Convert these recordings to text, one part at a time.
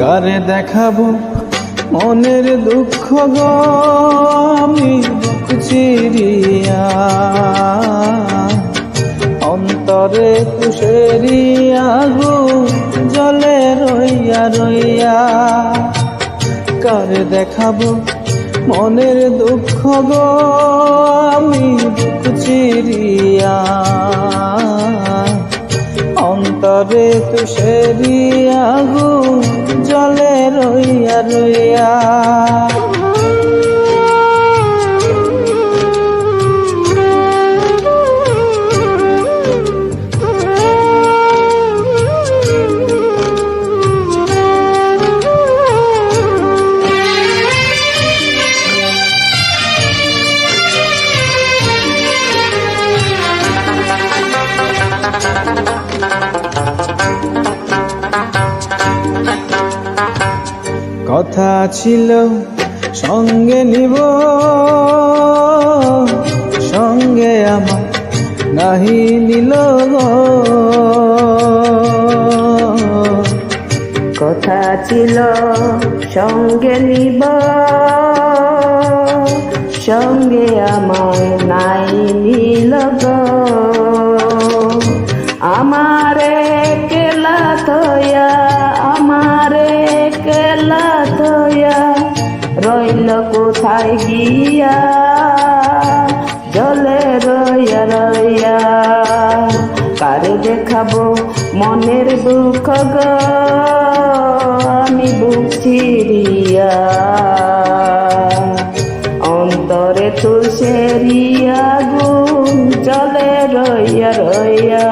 কারে দেখাবো মনের দুঃখ গো আমি বুক চিরিয়া, অন্তরে তুষেরি আগুন জ্বলে রইয়া রইয়া। কারে দেখাবো মনের দুঃখ গো আমি বুক চিরিয়া, অন্তরে তুষেরি আগুন জ্বলে রইয়া রইয়া। কথা ছিল সঙ্গে নিব, সঙ্গে আমার নাহি নিল গো। কথা ছিল সঙ্গে নিব, সঙ্গে আমায় নাই নিল গো। আমারে কেলা থয়া, আমারে কেলা থয়া রইল কোথায় গিয়া, জলে রইয়া রইয়া। কারে দেখাবো মনের দুঃখ গো আমি বুক চিরিয়া, অন্তরে তুষেরি আগুন জ্বলে রইয়া রইয়া।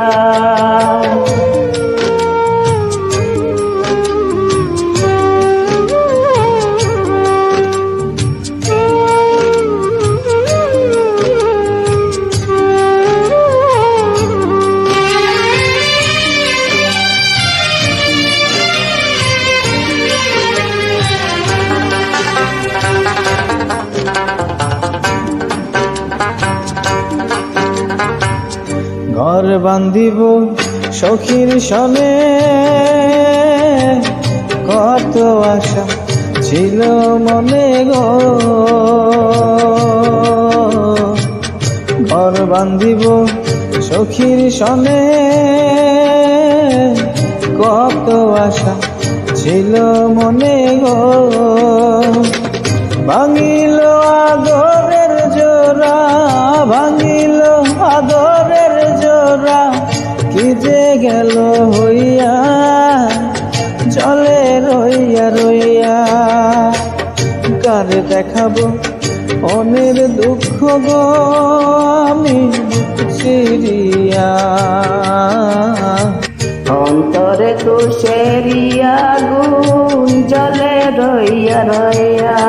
ঘর বান্ধিব সখীর সনে, কত আশা ছিল মনে গো। ঘর বান্ধিব সখীর সনে, কত আশা ছিল মনে গো। ভাঙিল আদরের জোড়া, ভাঙিল আদরের জোড়া, কি যে গেল হইয়া চলে রইয়া রইয়া। কারে দেখাবো মনের দুঃখ গো আমি বুক চিরিয়া, অন্তরে তুষেরি আগুন জ্বলে রইয়া রইয়া।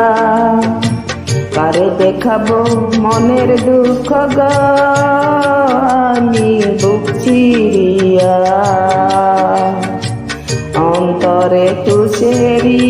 কারে দেখাবো মনের দুঃখ গো আমি বুক চিরিয়া, অন্তরে তুষেরি